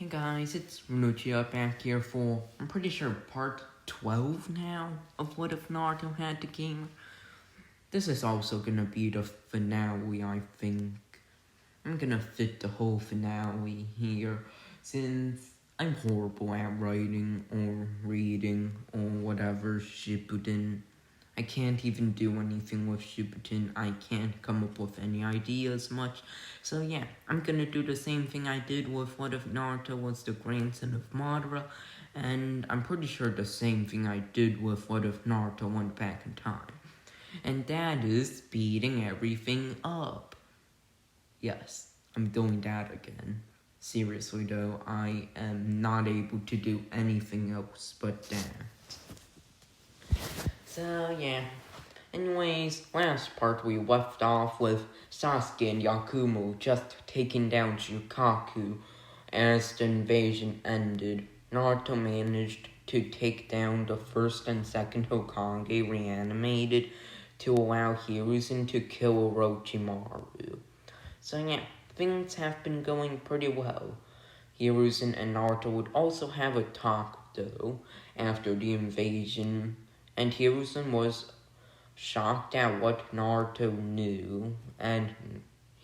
Hey guys, it's Runuccia back here for, I'm pretty sure, part 12 now of What If Naruto Had the Game. This is also gonna be the finale, I think. I'm gonna fit the whole finale here, since I'm horrible at writing or reading or whatever shippuden. I can't even do anything with shippuden. I can't come up with any ideas much. So yeah, I'm gonna do the same thing I did with What If Naruto Was the Grandson of Madara, and I'm pretty sure the same thing I did with What If Naruto Went Back in Time. And that is speeding everything up. Yes, I'm doing that again. Seriously though, I am not able to do anything else but that. So yeah. Anyways, last part we left off with Sasuke and Yakumo just taking down Shukaku. As the invasion ended, Naruto managed to take down the first and second Hokage reanimated to allow Hiruzen to kill Orochimaru. So yeah, things have been going pretty well. Hiruzen and Naruto would also have a talk though after the invasion, and Hiruzen was shocked at what Naruto knew, and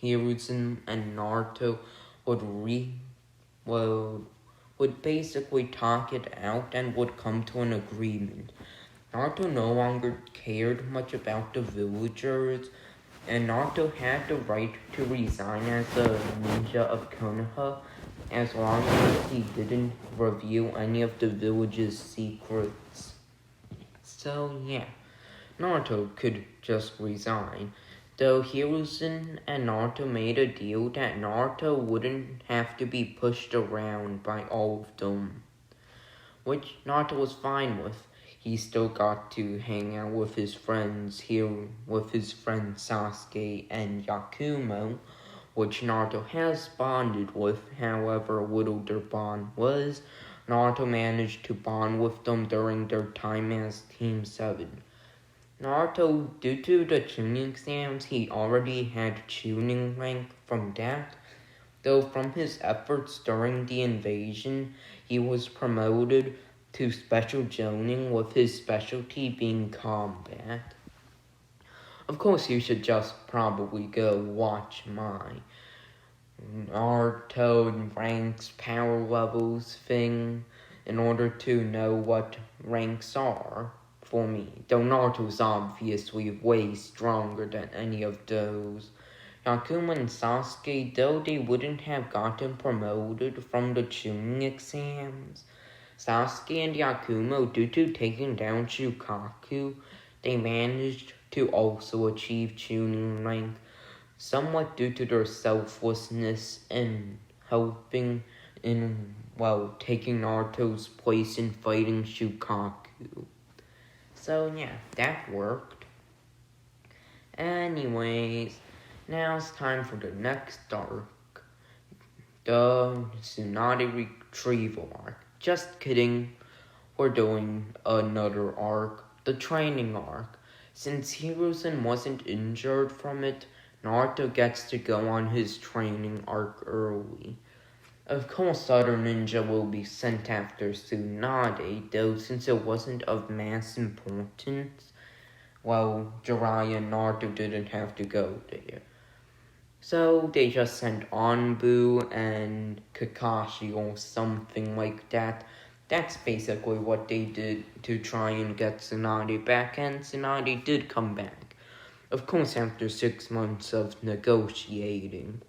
Hiruzen and Naruto would basically talk it out and would come to an agreement. Naruto no longer cared much about the villagers, and Naruto had the right to resign as a ninja of Konoha as long as he didn't reveal any of the village's secrets. So yeah, Naruto could just resign, though Hiruzen and Naruto made a deal that Naruto wouldn't have to be pushed around by all of them, which Naruto was fine with. He still got to hang out with his friends here, with his friends Sasuke and Yakumo, which Naruto has bonded with. However little their bond was, Naruto managed to bond with them during their time as Team 7. Naruto, due to the tuning exams, he already had tuning rank from that, though from his efforts during the invasion, he was promoted to special zoning, with his specialty being combat. Of course, you should just probably go watch my Naruto ranks power levels thing in order to know what ranks are for me, though Naruto's obviously way stronger than any of those. Yakumo and Sasuke, though they wouldn't have gotten promoted from the tuning exams, Sasuke and Yakumo, due to taking down Shukaku, they managed to also achieve tuning rank, somewhat due to their selflessness in helping in, taking Naruto's place in fighting Shukaku. So yeah, that worked. Anyways, now it's time for the next arc. The Tsunade Retrieval arc. Just kidding, we're doing another arc, the training arc. Since Hiruzen wasn't injured from it, Naruto gets to go on his training arc early. Of course, other ninja will be sent after Tsunade, though since it wasn't of mass importance, Jiraiya and Naruto didn't have to go there. So they just sent Anbu and Kakashi or something like that. That's basically what they did to try and get Tsunade back, and Tsunade did come back. Of course, after 6 months of negotiating.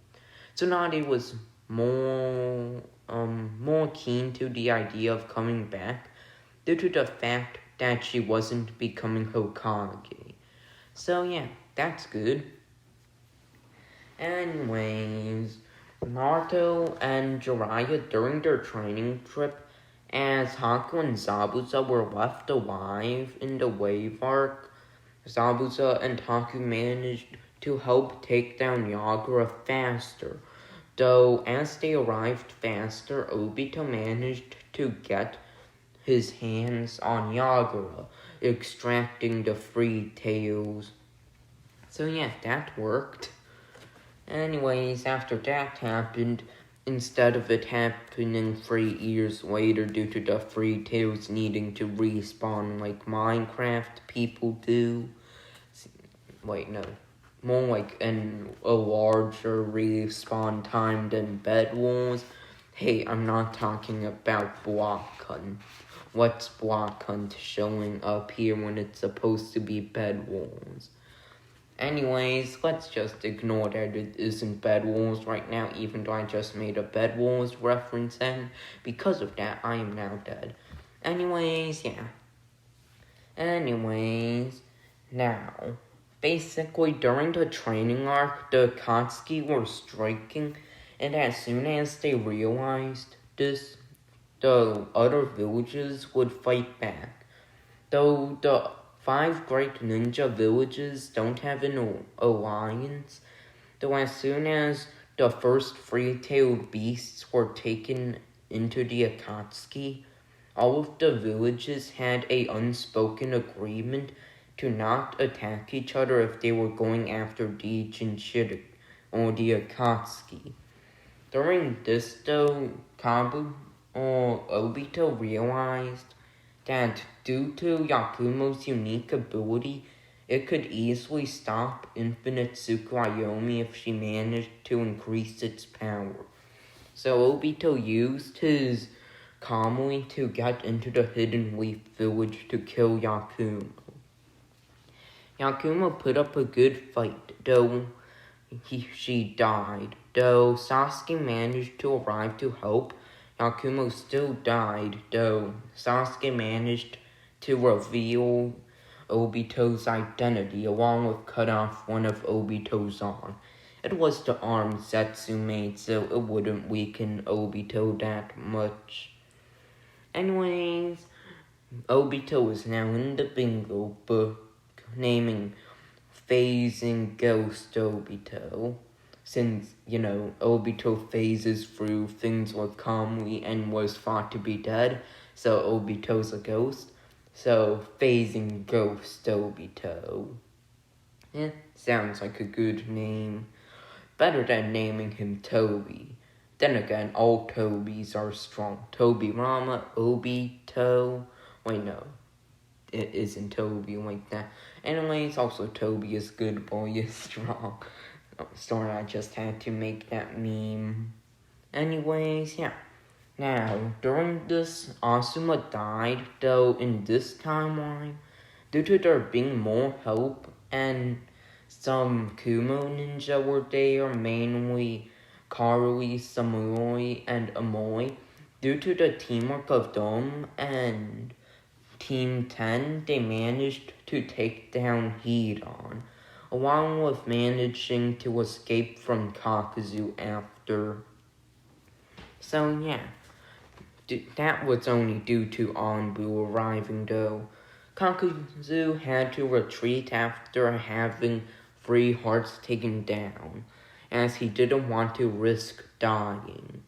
Tsunade was more keen to the idea of coming back due to the fact that she wasn't becoming Hokage. So yeah, that's good. Anyways, Naruto and Jiraiya during their training trip, as Haku and Zabuza were left alive in the wave arc, Zabuza and Haku managed to help take down Yagura faster. Though as they arrived faster, Obito managed to get his hands on Yagura, extracting the free tails. So yeah, that worked. Anyways, after that happened, instead of it happening 3 years later due to the free tails needing to respawn like Minecraft people do. Wait, no. More like a larger respawn time than Bed Wars. Hey, I'm not talking about Block Hunt. What's Block Hunt showing up here when it's supposed to be Bed Wars? Anyways, let's just ignore that it isn't Bed Wars right now, even though I just made a Bed Wars reference, and because of that, I am now dead. Anyways, yeah. Now, basically, during the training arc, the Akatsuki were striking, and as soon as they realized this, the other villages would fight back. Though the 5 great ninja villages don't have an alliance, though as soon as the first three-tailed beasts were taken into the Akatsuki, all of the villages had a unspoken agreement to not attack each other if they were going after the Jinchuriki or the Akatsuki. During this though, Kabu or Obito realized that due to Yakumo's unique ability, it could easily stop Infinite Tsukuyomi if she managed to increase its power. So Obito used his Kamui to get into the Hidden Leaf village to kill Yakumo. Yakumo put up a good fight, though she died. Though Sasuke managed to arrive to help, Yakumo still died, though Sasuke managed to reveal Obito's identity along with cut off one of Obito's arms. It was the arm Setsu made, so it wouldn't weaken Obito that much. Anyways, Obito is now in the bingo book, naming Phasing Ghost Obito. Since, Obito phases through things with Kamui and was thought to be dead, so Obito's a ghost. So, Phasing Ghost Obito. Sounds like a good name. Better than naming him Toby. Then again, all Tobys are strong. Tobirama, Obito. Wait, no. It isn't Toby like that. Anyways, also Toby is good, boy is strong. Sorry, I just had to make that meme. Anyways, yeah. Now, during this, Asuma died, though in this timeline, due to there being more help and some Kumo ninja were there, mainly Karui, Samui, and Amoi. Due to the teamwork of Dome and Team 10, they managed to take down Hidan, along with managing to escape from Kakuzu after. So yeah, that was only due to Anbu arriving though. Kakuzu had to retreat after having 3 hearts taken down, as he didn't want to risk dying.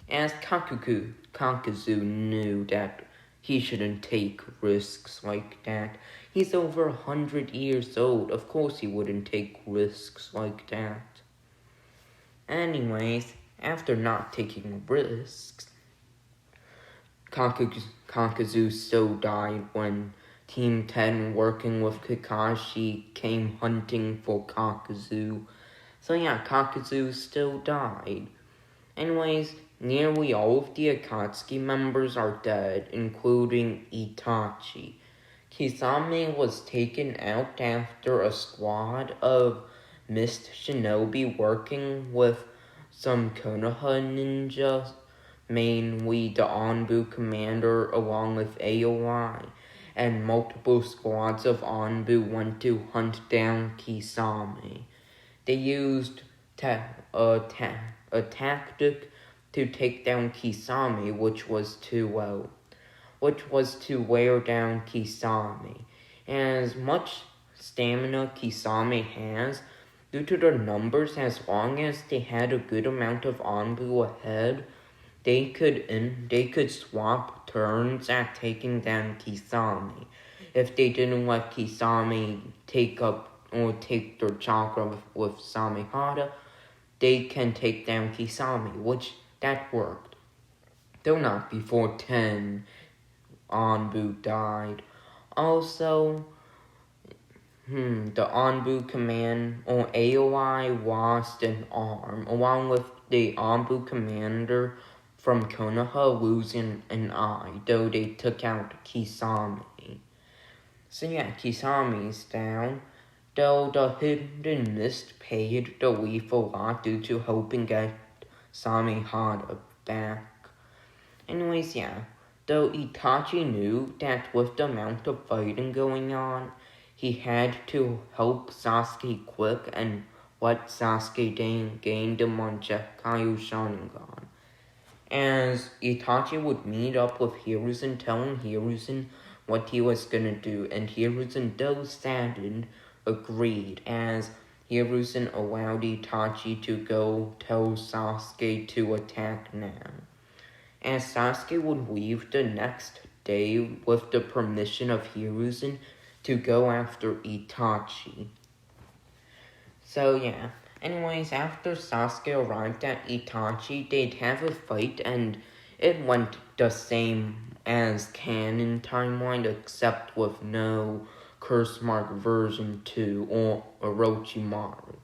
As Kakuzu knew that he shouldn't take risks like that. He's over 100 years old. Of course he wouldn't take risks like that. Anyways, after not taking risks, Kakuzu still died when Team 10 working with Kakashi came hunting for Kakuzu. So yeah, Kakuzu still died. Anyways, nearly all of the Akatsuki members are dead, including Itachi. Kisame was taken out after a squad of Mist Shinobi working with some Konoha ninjas, mainly the Anbu commander along with AOI, and multiple squads of Anbu went to hunt down Kisame. They used a tactic to take down Kisame, which was to wear down Kisame. As much stamina Kisame has, due to their numbers, as long as they had a good amount of Anbu ahead, they could swap turns at taking down Kisame. If they didn't let Kisame take their chakra with Samehada, they can take down Kisame, which that worked. Though not before 10 Anbu died. Also, the Anbu command or AOI lost an arm, along with the Anbu commander from Konoha losing an eye, though they took out Kisame. So yeah, Kisami's down, though the Hidden Mist paid the Leaf a lot due to helping get Samehada back. Anyways, yeah, though Itachi knew that with the amount of fighting going on, he had to help Sasuke quick and let Sasuke gain the Mangekyou Sharingan. As Itachi would meet up with Hiruzen, telling Hiruzen what he was gonna do, and Hiruzen, though saddened, agreed, as Hiruzen allowed Itachi to go tell Sasuke to attack now. As Sasuke would leave the next day with the permission of Hiruzen to go after Itachi. So yeah, anyways, after Sasuke arrived at Itachi, they'd have a fight, and it went the same as canon timeline, except with no Curse Mark version 2 or Orochimaru.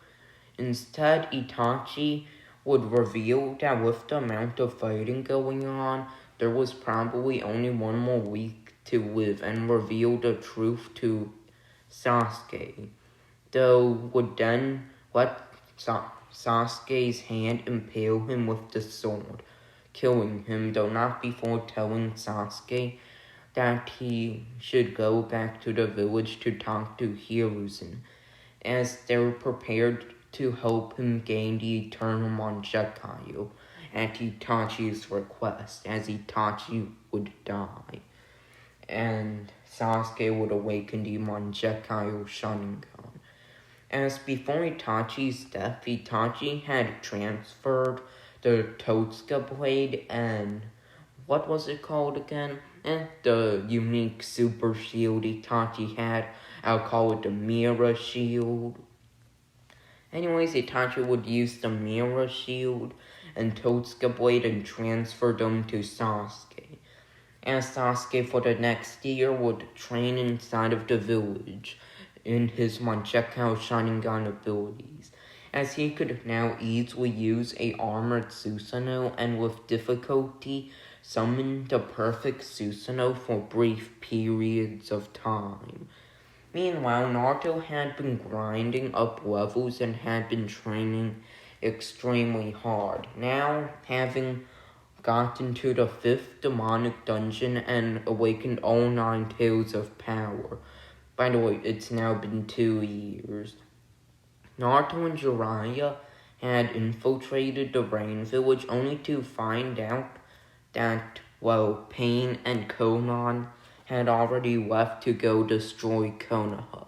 Instead, Itachi would reveal that with the amount of fighting going on, there was probably only one more week to live, and reveal the truth to Sasuke, though would then let Sasuke's hand impale him with the sword, killing him, though not before telling Sasuke that he should go back to the village to talk to Hiruzen, as they were prepared to help him gain the eternal Mangekyou at Itachi's request, as Itachi would die, and Sasuke would awaken the Mangekyou Sharingan. As before Itachi's death, Itachi had transferred the Totsuka blade and what was it called again? The unique super shield Itachi had. I'll call it the Mirror Shield. Anyways, Itachi would use the Mirror Shield and Totsuka blade and transfer them to Sasuke. As Sasuke for the next year would train inside of the village in his Mangekyou Sharingan abilities, as he could now easily use a armored Susanoo and with difficulty summon the perfect Susanoo for brief periods of time. Meanwhile, Naruto had been grinding up levels and had been training extremely hard, now having gotten to the 5th demonic dungeon and awakened all 9 tails of power. By the way, it's now been 2 years. Naruto and Jiraiya had infiltrated the Rain Village only to find out that, Pain and Konan had already left to go destroy Konoha,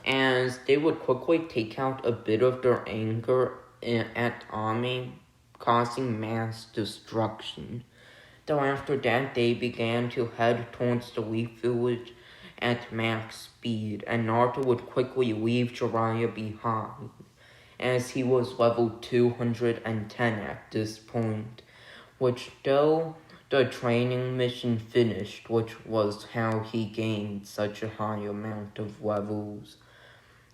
as they would quickly take out a bit of their anger at Ami, causing mass destruction. Though after that, they began to head towards the Leaf Village at max speed, and Naruto would quickly leave Jiraiya behind, as he was level 210 at this point, which though the training mission finished, which was how he gained such a high amount of levels,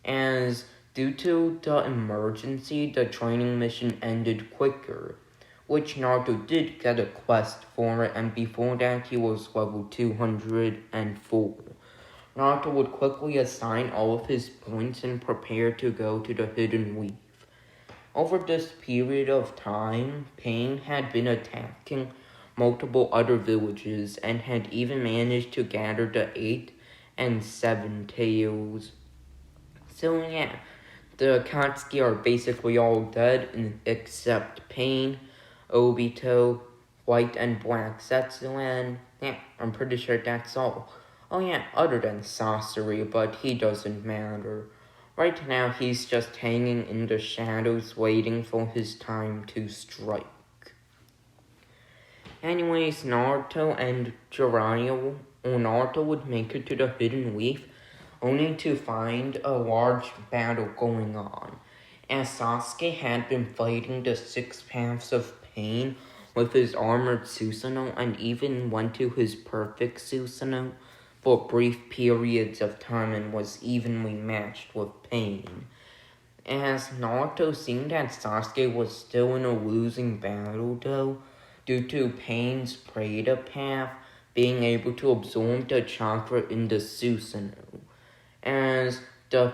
as due to the emergency, the training mission ended quicker, which Naruto did get a quest for it, and before that he was level 204. Naruto would quickly assign all of his points and prepare to go to the Hidden Leaf. Over this period of time, Pain had been attacking multiple other villages and had even managed to gather the 8 and 7 tails. So yeah, the Akatsuki are basically all dead except Pain, Obito, White and Black Zetsu, and yeah, I'm pretty sure that's all. Oh yeah, other than Sasori, but he doesn't matter. Right now, he's just hanging in the shadows waiting for his time to strike. Anyways, Naruto and Jiraiya, Naruto would make it to the Hidden Leaf only to find a large battle going on, as Sasuke had been fighting the 6 Paths of pain with his armored Susanoo and even went to his perfect Susanoo for brief periods of time and was evenly matched with pain. As Naruto, seeing that Sasuke was still in a losing battle though, due to Pain's Preta path being able to absorb the chakra in the Susanoo. As the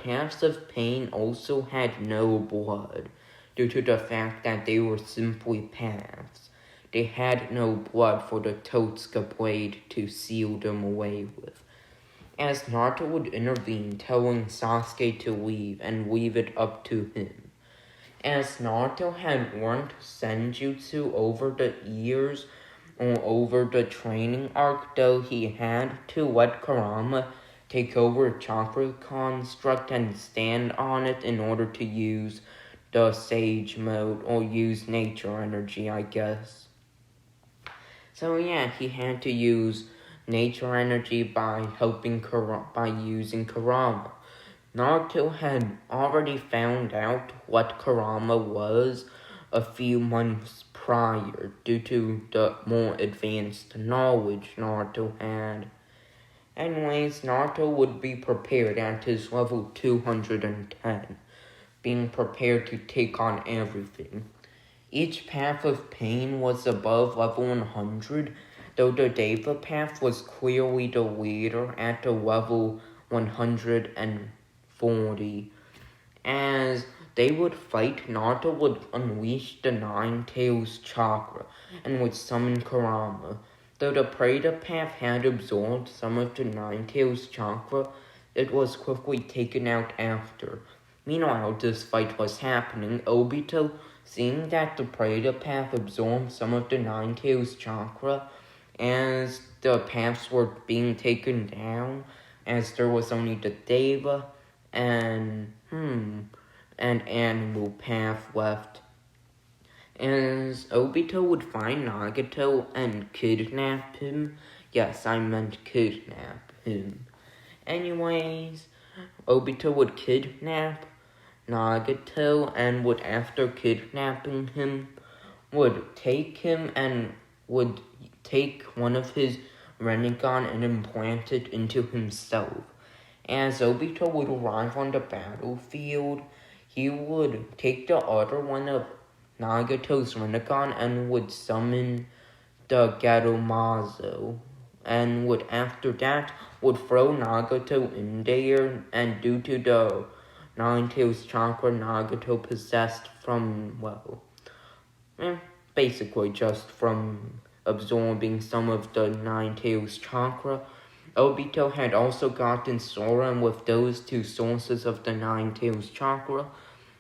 paths of Pain also had no blood, due to the fact that they were simply paths. They had no blood for the Totsuka blade to seal them away with. As Naruto would intervene, telling Sasuke to leave and leave it up to him. As Naruto had learned Senjutsu over the years or over the training arc, though he had to let Kurama take over a chakra construct and stand on it in order to use the Sage mode or use nature energy, I guess. So yeah, he had to use nature energy by using Kurama. Naruto had already found out what Kurama was a few months prior due to the more advanced knowledge Naruto had. Anyways, Naruto would be prepared at his level 210, being prepared to take on everything. Each path of pain was above level 100, though the Deva path was clearly the leader at the level 140. As they would fight, Naruto would unleash the Nine Tails chakra and would summon Kurama. Though the Preta path had absorbed some of the Nine Tails chakra, it was quickly taken out after. Meanwhile, this fight was happening. Obito, seeing that the Preta path absorbed some of the Nine Tails chakra, as the paths were being taken down, as there was only the Deva and animal path left. As Obito would find Nagato and kidnap him. Yes, I meant kidnap him. Anyways, Obito would kidnap Nagato and would, after kidnapping him, would take him and would take one of his Rinnegan and implant it into himself. As Obito would arrive on the battlefield, he would take the other one of Nagato's Rinnegan and would summon the Garumazo, and would after that would throw Nagato in there, and due to the Nine Tails chakra Nagato possessed from, basically just from absorbing some of the Nine Tails chakra, Obito had also gotten Sora with those two sources of the Nine Tails chakra,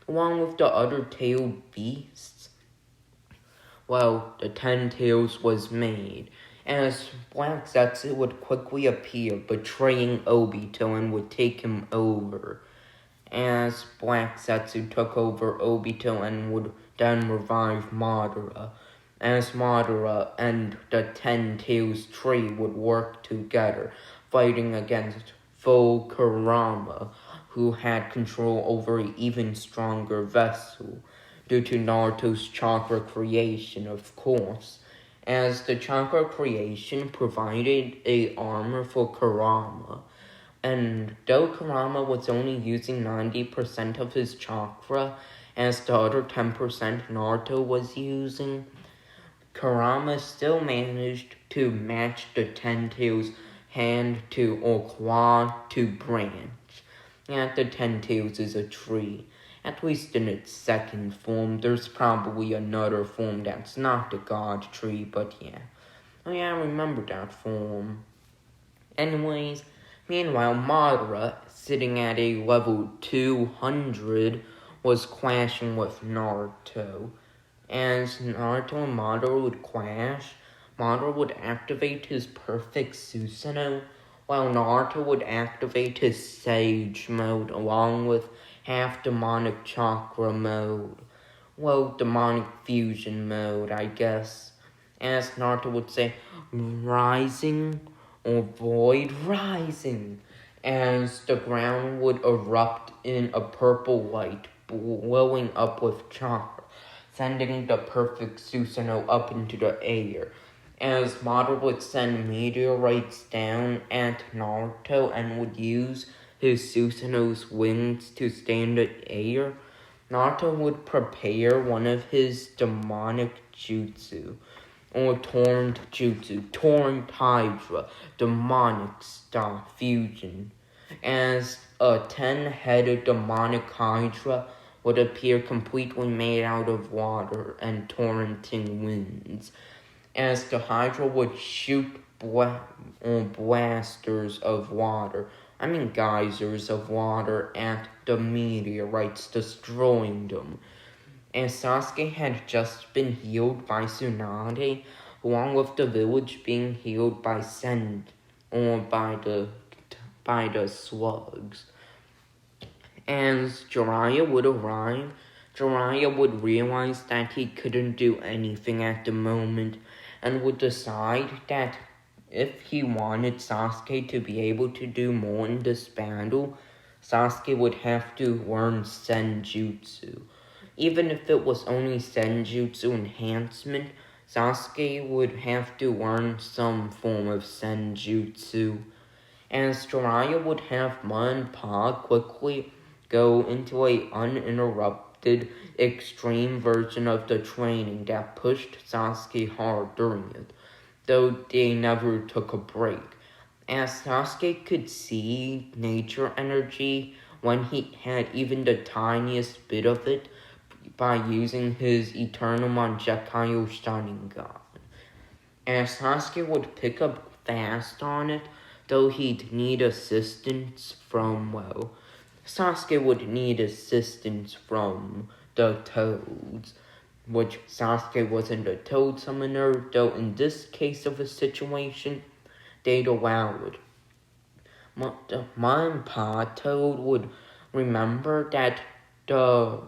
along with the other tailed beasts. Well, the 10 Tails was made, as Black Zetsu would quickly appear, betraying Obito and would take him over. As Black Zetsu took over Obito and would then revive Madara, as Madara and the 10 Tails tree would work together, fighting against Full Kurama, who had control over an even stronger vessel, due to Naruto's chakra creation, of course, as the chakra creation provided a armor for Kurama. And though Kurama was only using 90% of his chakra, as the other 10% Naruto was using, Kurama still managed to match the 10 Tails hand to or claw to branch. Yeah, the 10 Tails is a tree. At least in its second form. There's probably another form that's not the God tree, but yeah. Oh yeah, I remember that form. Anyways, meanwhile, Madara, sitting at a level 200, was clashing with Naruto. As Naruto and Madara would clash, Madara would activate his perfect Susanoo, while Naruto would activate his Sage mode along with half demonic chakra mode. Well, demonic fusion mode, I guess. As Naruto would say, rising or void rising, as the ground would erupt in a purple light, blowing up with chakra. sending the perfect Susanoo up into the air. As Madara would send meteorites down at Naruto and would use his Susanoo's wings to stay in the air, Naruto would prepare one of his demonic jutsu, or Torrent Hydra, demonic star fusion, as a 10-headed demonic Hydra would appear completely made out of water and torrenting winds, as the Hydra would shoot blasters of water, geysers of water at the meteorites, destroying them. As Sasuke had just been healed by Tsunade, along with the village being healed by by the slugs. As Jiraiya would arrive, Jiraiya would realize that he couldn't do anything at the moment and would decide that if he wanted Sasuke to be able to do more in this battle, Sasuke would have to learn Senjutsu. Even if it was only Senjutsu enhancement, Sasuke would have to learn some form of Senjutsu. As Jiraiya would have Ma and Pa quickly go into a uninterrupted, extreme version of the training that pushed Sasuke hard during it, though they never took a break. As Sasuke could see nature energy when he had even the tiniest bit of it by using his Eternal Mangekyou Sharingan. As Sasuke would pick up fast on it, though he'd need assistance from, Sasuke would need assistance from the Toads, which Sasuke wasn't a Toad summoner, though in this case of a situation, they'd allow it. Ma and Pa Toad would remember that the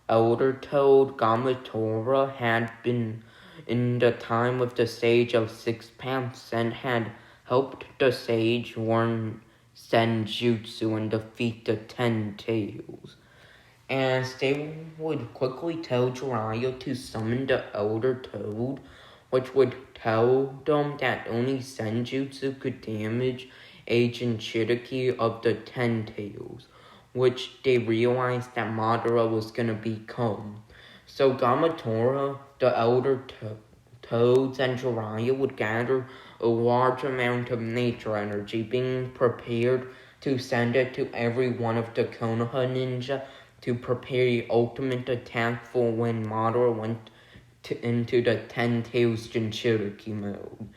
Elder Toad Gamatora had been in the time of the Sage of Six Paths and had helped the sage learn Senjutsu and defeat the 10 Tails. As they would quickly tell Jiraiya to summon the Elder Toad, which would tell them that only Senjutsu could damage a Jinchuriki of the 10 Tails, which they realized that Madara was gonna become. So Gamatora, the Elder Toads, and Jiraiya would gather a large amount of nature energy, being prepared to send it to every one of the Konoha ninja to prepare the ultimate attack for when Madara went into the 10 Tails Jinchuriki mode.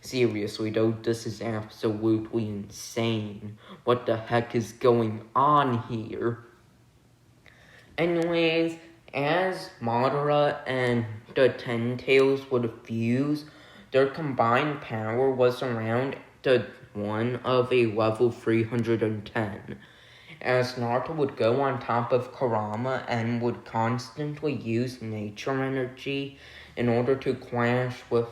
Seriously though, this is absolutely insane. What the heck is going on here? Anyways, as Madara and the 10 Tails would fuse, their combined power was around the one of a level 310. As Naruto would go on top of Kurama and would constantly use nature energy in order to clash with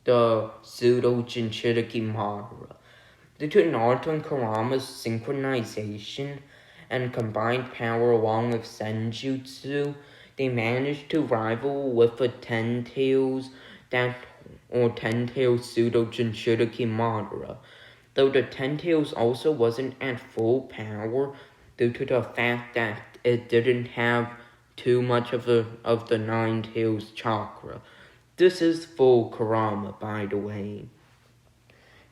the pseudo Jinchuriki Madara. Due to Naruto and Kurama's synchronization and combined power along with Senjutsu, they managed to rival with a 10 Tails pseudo Jinchuriki Madara, though the 10 Tails also wasn't at full power due to the fact that it didn't have too much of the 9 Tails chakra. This is full Kurama, by the way.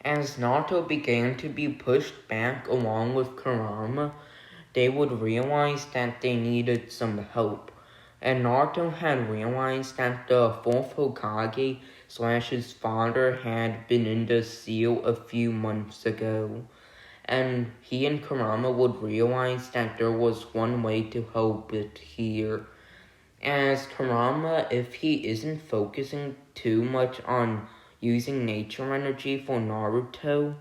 As Naruto began to be pushed back along with Kurama, they would realize that they needed some help. And Naruto had realized that the 4th Hokage / his father had been in the seal a few months ago. And he and Kurama would realize that there was one way to help it here. As Kurama, if he isn't focusing too much on using nature energy for Naruto,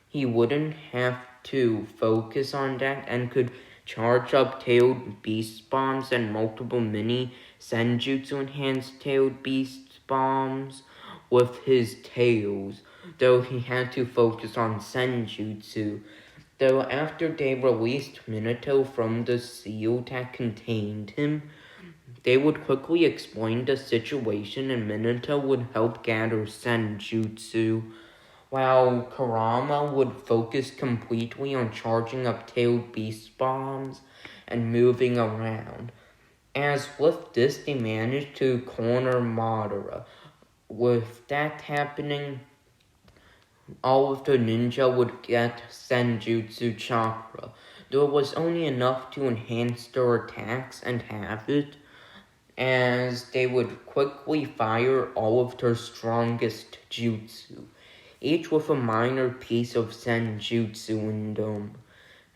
he wouldn't have to focus on that and could charge up tailed beast bombs and multiple mini Senjutsu enhanced tailed beast bombs with his tails, though he had to focus on Senjutsu. Though after they released Minato from the seal that contained him, They would quickly explain the situation and Minato would help gather Senjutsu, while Kurama would focus completely on charging up tailed beast bombs and moving around. As with this, they managed to corner Madara. With that happening, all of the ninja would get Senjutsu chakra. There was only enough to enhance their attacks and have it, as they would quickly fire all of their strongest jutsu, each with a minor piece of Senjutsu in them,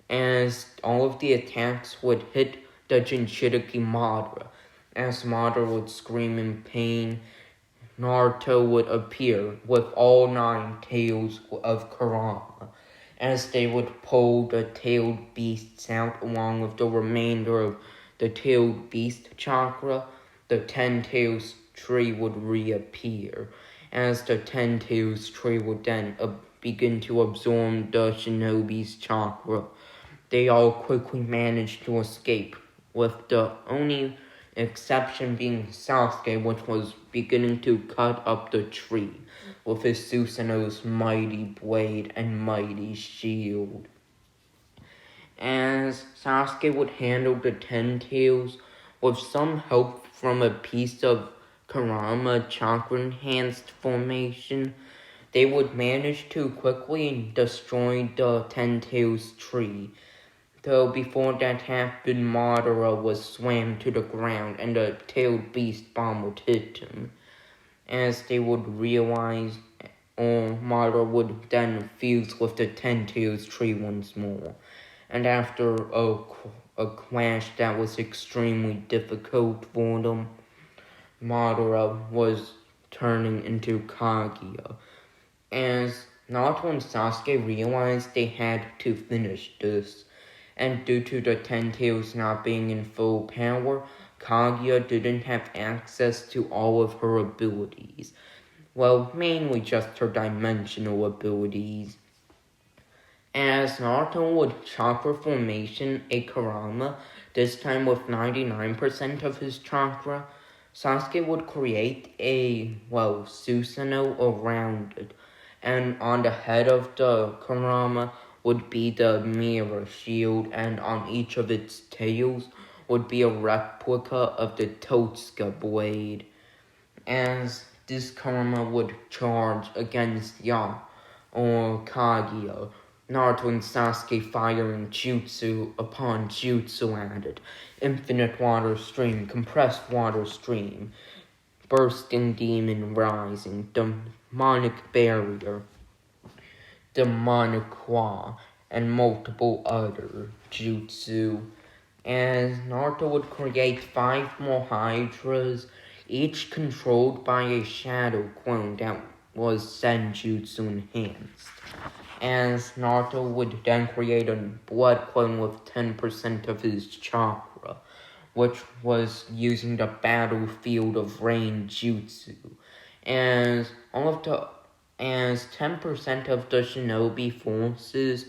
as all of the attacks would hit the Jinchuriki Madara. As Madara would scream in pain, Naruto would appear with all 9 tails of Kurama, as they would pull the tailed beasts out along with the remainder of the tailed beast chakra. The 10 tails tree would reappear, as the 10 tails tree would then begin to absorb the shinobi's chakra. They all quickly managed to escape, with the only exception being Sasuke, which was beginning to cut up the tree with his Susanoo's mighty blade and mighty shield. As Sasuke would handle the 10 tails with some help from a piece of Kurama chakra enhanced formation, they would manage to quickly destroy the 10 tails tree. Though before that happened, Madara was slammed to the ground and the tailed beast bomb would hit him. As they would realize, Madara would then fuse with the 10 tails tree once more. And after a clash that was extremely difficult for them, Madara was turning into Kaguya. As Naruto and Sasuke realized they had to finish this, and due to the 10 tails not being in full power, Kaguya didn't have access to all of her abilities. Well, mainly just her dimensional abilities. As Naruto would chakra formation a Kurama, this time with 99% of his chakra, Sasuke would create a, Susanoo around it. And on the head of the Kurama would be the mirror shield, and on each of its tails would be a replica of the Totsuka blade. As this Kurama would charge against or Kaguya, Naruto and Sasuke firing jutsu upon jutsu at it. Infinite water stream, compressed water stream, bursting demon rising, demonic barrier, demonic claw, and multiple other jutsu. As Naruto would create 5 more hydras, each controlled by a shadow clone that was Senjutsu enhanced. As Naruto would then create a blood clone with 10% of his chakra, which was using the battlefield of rain jutsu. As 10% of the shinobi forces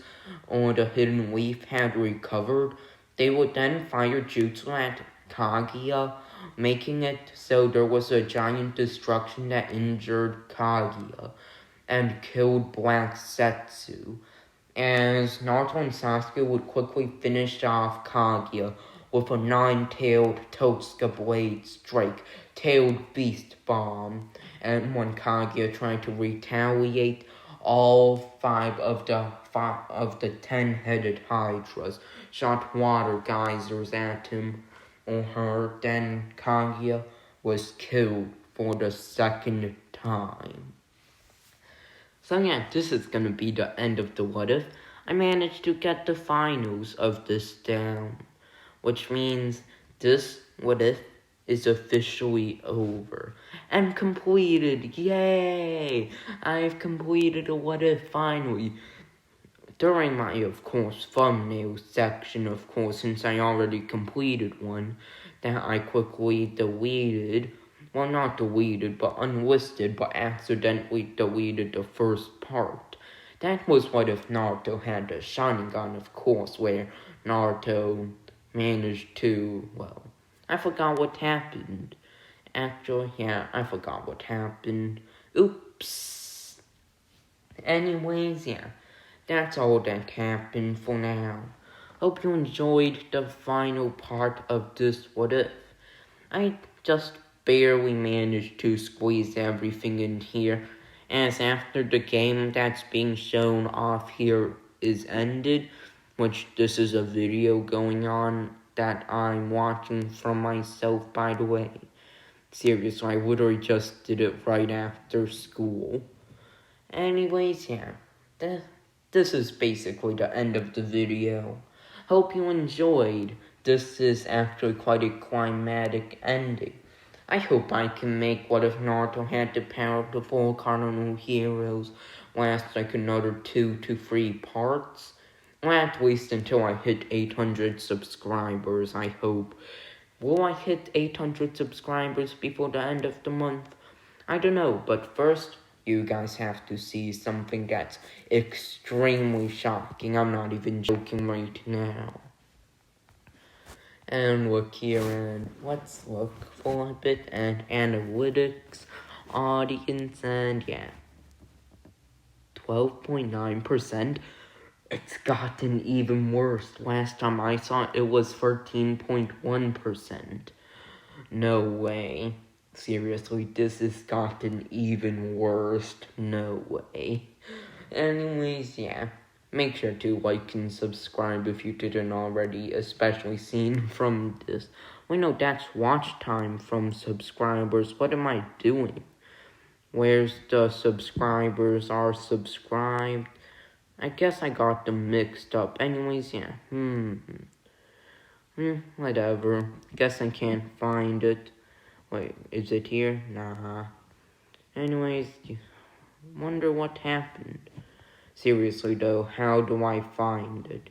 or the hidden leaf had recovered, they would then fire jutsu at Kaguya, making it so there was a giant destruction that injured Kaguya and killed Black Setsu. As Naruto and Sasuke would quickly finish off Kaguya with a 9-tailed Totsuka blade strike, tailed beast bomb. And when Kaguya tried to retaliate, all 5 of the 10-headed hydras shot water geysers at him or her. Then Kaguya was killed for the 2nd time. So yeah, this is gonna be the end of the what if. I managed to get the finals of this down, which means this what if is officially over and completed. Yay! I've completed a what if finally. During my, of course, thumbnail section, of course, since I already completed one that I quickly deleted. Well, not deleted, but unlisted, but accidentally deleted the first part. That was what if Naruto had the Sharingan, of course, where Naruto managed to, I forgot what happened. Actually, yeah, I forgot what happened. Oops. Anyways, yeah, that's all that happened for now. Hope you enjoyed the final part of this What If. I just barely managed to squeeze everything in here, as after the game that's being shown off here is ended, which this is a video going on that I'm watching from myself, by the way. Seriously, I literally just did it right after school. Anyways, yeah, this is basically the end of the video. Hope you enjoyed. This is actually quite a climatic ending. I hope I can make What If Naruto Had the Power of the Full Cardinal Heroes last like another 2 to 3 parts. Well, at least until I hit 800 subscribers, I hope. Will I hit 800 subscribers before the end of the month? I don't know, but first, you guys have to see something that's extremely shocking. I'm not even joking right now. And look here, and let's look for a bit at analytics, audience, and yeah, 12.9%. It's gotten even worse. Last time I saw it was 13.1%. No way. Seriously, this has gotten even worse. No way. Anyways, yeah. Make sure to like and subscribe if you didn't already, especially seeing from this. Wait, no, that's watch time from subscribers. What am I doing? Where's the subscribers are subscribed? I guess I got them mixed up. Anyways, yeah. Whatever. Guess I can't find it. Wait, is it here? Nah. Anyways, wonder what happened. Seriously though, how do I find it?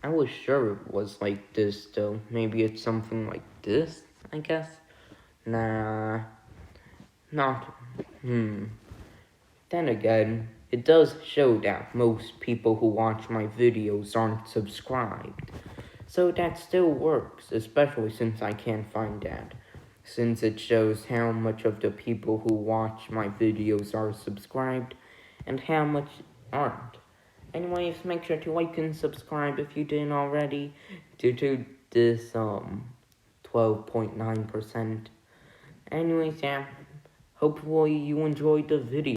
I was sure it was like this though. Maybe it's something like this, I guess? Nah. Not. Then again, it does show that most people who watch my videos aren't subscribed. So that still works, especially since I can't find that. Since it shows how much of the people who watch my videos are subscribed and how much aren't. Anyways, make sure to like and subscribe if you didn't already due to this 12.9%. Anyways, yeah, hopefully you enjoyed the video.